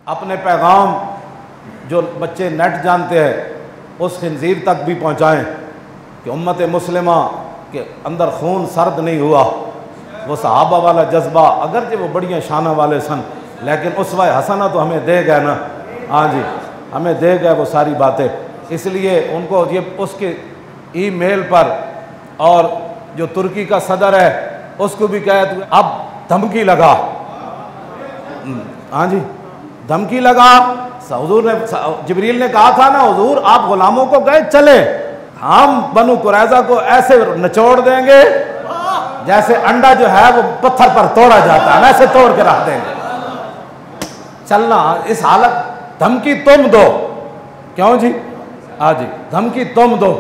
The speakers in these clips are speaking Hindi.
अपने पैगाम जो बच्चे नेट जानते हैं उस खिंजीर तक भी पहुँचाएँ कि उम्मत मुस्लिमा के अंदर खून सर्द नहीं हुआ। वो सहाबा वाला जज्बा अगरचे वो बढ़िया शाना वाले सन, लेकिन उसवा हसना तो हमें दे गए ना। हाँ जी, हमें दे गए वो सारी बातें। इसलिए उनको ये उसके ईमेल पर, और जो तुर्की का सदर है उसको भी कहे अब धमकी लगा। हाँ जी, धमकी लगा। हुजूर ने, जिब्रील ने कहा था ना, हुजूर आप गुलामों को गए चले, हम बनु कुरैज़ा को ऐसे निचोड़ देंगे जैसे अंडा जो है वो पत्थर पर तोड़ा जाता है, वैसे तोड़ के रख देंगे। चलना इस हालत, धमकी तुम दो। क्यों जी? हाँ जी, धमकी तुम दो।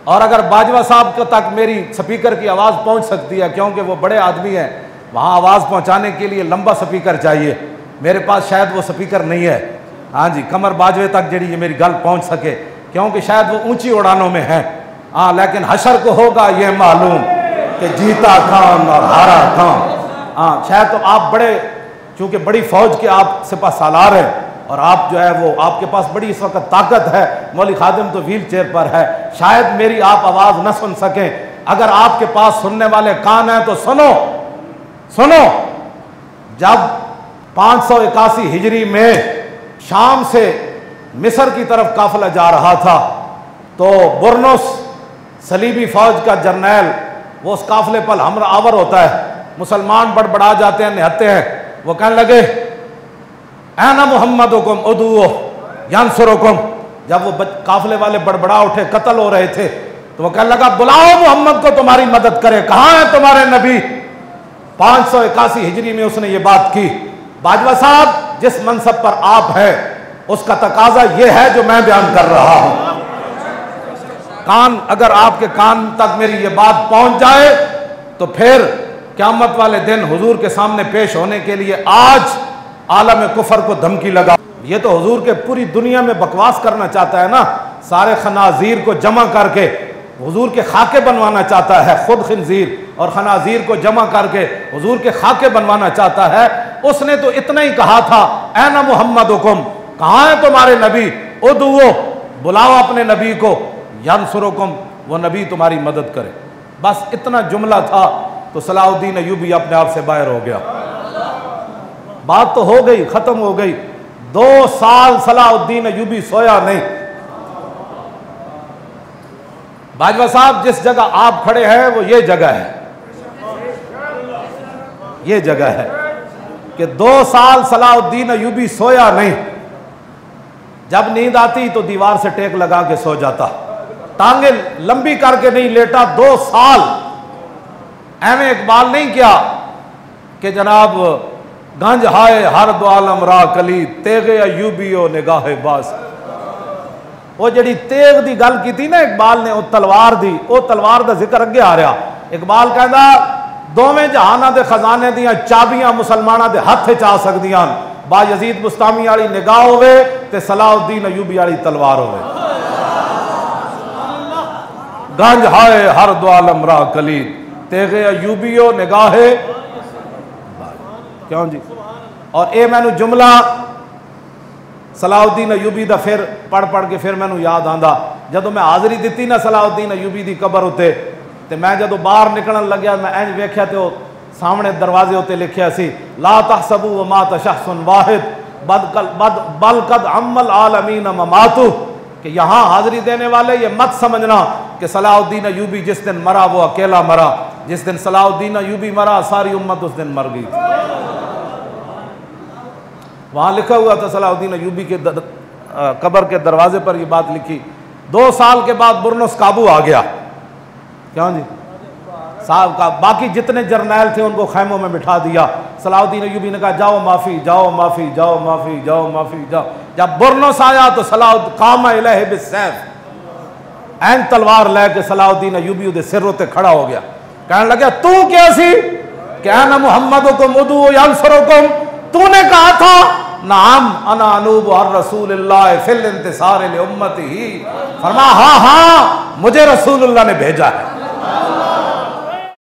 और अगर बाजवा साहब को तक मेरी स्पीकर की आवाज़ पहुंच सकती है, क्योंकि वो बड़े आदमी हैं, वहाँ आवाज़ पहुँचाने के लिए लंबा स्पीकर चाहिए। मेरे पास शायद वो स्पीकर नहीं है। हाँ जी, कमर बाजवे तक जड़ी ये मेरी गल पहुँच सके, क्योंकि शायद वो ऊंची उड़ानों में है। हाँ, लेकिन हशर को होगा ये मालूम कि जीता कौन और हारा कौन। हाँ, शायद तो आप बड़े, चूँकि बड़ी फौज के आप सिपा सालार हैं और आप जो है वो आपके पास बड़ी इस वक्त ताकत है, मौली खादिम तो व्हील चेयर पर है, शायद मेरी आप आवाज़ न सुन सकें। अगर आपके पास सुनने वाले कान हैं तो सुनो सुनो। जब 581 हिजरी में शाम से मिस्र की तरफ काफिला जा रहा था तो बुरनुस सलीबी फौज का जर्नैल वो उस काफिले पर हमला आवर होता है। मुसलमान बड़बड़ा जाते हैं, निहत्ते हैं। वो कहने लगे ऐना मुहम्मदुकुम उदुओ यंसुरुकुम। जब वो काफिले वाले बड़बड़ा उठे, कत्ल हो रहे थे, तो वो कहने लगा बुलाओ मोहम्मद को तुम्हारी मदद करे, कहाँ है तुम्हारे नबी। 581 हिजरी में उसने ये बात की। बाजवा साहब, जिस मनसब पर आप हैं उसका तकाजा ये है जो मैं बयान कर रहा हूं। कान, अगर आपके कान तक मेरी ये बात पहुंच जाए तो फिर क़यामत वाले दिन हुजूर के सामने पेश होने के लिए आज आलम कुफर को धमकी लगा। ये तो हुजूर के पूरी दुनिया में बकवास करना चाहता है ना, सारे खनाजीर को जमा करके हुजूर के खाके बनवाना चाहता है, खुद खिंजीर और खनाजीर को जमा करके हुजूर के खाके बनवाना चाहता है। उसने तो इतना ही कहा था, ऐना मुहम्मदुकुम, कहाँ है तुम्हारे नबी, उदुओ, बुलाओ अपने नबी को, यंसुरुकुम, वो नबी तुम्हारी मदद करे। बस इतना जुमला था तो सलाहुद्दीन अय्यूबी अपने आप से बाहर हो गया। बात तो हो गई, खत्म हो गई। 2 साल सलाहुद्दीन अय्यूबी सोया नहीं। बाजवा साहब, जिस जगह आप खड़े हैं वो ये जगह है, ये जगह है कि 2 साल सलाहुद्दीन अय्यूबी सोया नहीं। जब नींद आती तो दीवार से टेक लगा के सो जाता, टांगे लंबी करके नहीं लेटा। 2 साल एवं इकबाल नहीं किया कि जनाब गंज हाय हर दो आलम रा कली तेगे अय्यूबियो निगाहे बास। वो जड़ी तेग दी गल की थी ना इकबाल ने, वो तलवार दी, वो तलवार का जिक्र अगे आ रहा। इकबाल कहता दोवें जहाना दे खजाने दियां चाबियां मुसलमाना दे हथ च आ सकदियां, बा यजीद बुस्तामी वाली निगाह होवे ते सलाहुद्दीन अय्यूबी वाली तलवार होवे। गंज हाय हर दो आलम रा कली तेगे अय्यूबियो निगाहे। क्यों जी? और ये मैनू जुमला सलाहुद्दीन अय्यूबी का फिर पढ़ पढ़ के फिर मैनू याद आंदा, जदों मैं हाज़री दी ना सलाहुद्दीन अय्यूबी की कबर उत्ते, ते मैं जदों बाहर निकलन लग्या मैं इंज वेख्या तो सामने दरवाजे उत्ते लिखिया सी ला तहसबू व मात शख्सुन वाहिद बल कद अम्मल आलमीन ममातु, कि यहाँ हाज़री देने वाले ये मत समझना कि सलाहुद्दीन अय्यूबी जिस दिन मरा वो अकेला मरा। जिस दिन सलाहुद्दीन अय्यूबी मरा सारी उम्मत उस दिन मर गई थी। वहाँ लिखा हुआ था सलाहुद्दीन अय्यूबी के कब्र के दरवाजे पर ये बात लिखी। 2 साल के बाद बुरनुस काबू आ गया। क्यों जी? साहब का बाकी जितने जर्नैल थे उनको खैमों में बिठा दिया। सलाहुद्दीन अय्यूबी ने कहा जाओ माफ़ी, जाओ माफ़ी, जाओ माफ़ी, जाओ माफ़ी, जाओ। जब बुरनुस आया तो काम इलैहि बिस्सैफ, ऐन तलवार लेके सलाहुद्दीन अय्यूबी उदे सिर उत्ते खड़ा हो गया। कहने लगा तू क्या सी, क्या ना मुहम्मदुकुम उदू यंसुरुकुम, तूने कहा था नाम अना अनूब और रसूलुल्लाह फिल इंतिसार लिउम्मतिही, फरमा हाँ हाँ मुझे रसूलुल्लाह ने भेजा है।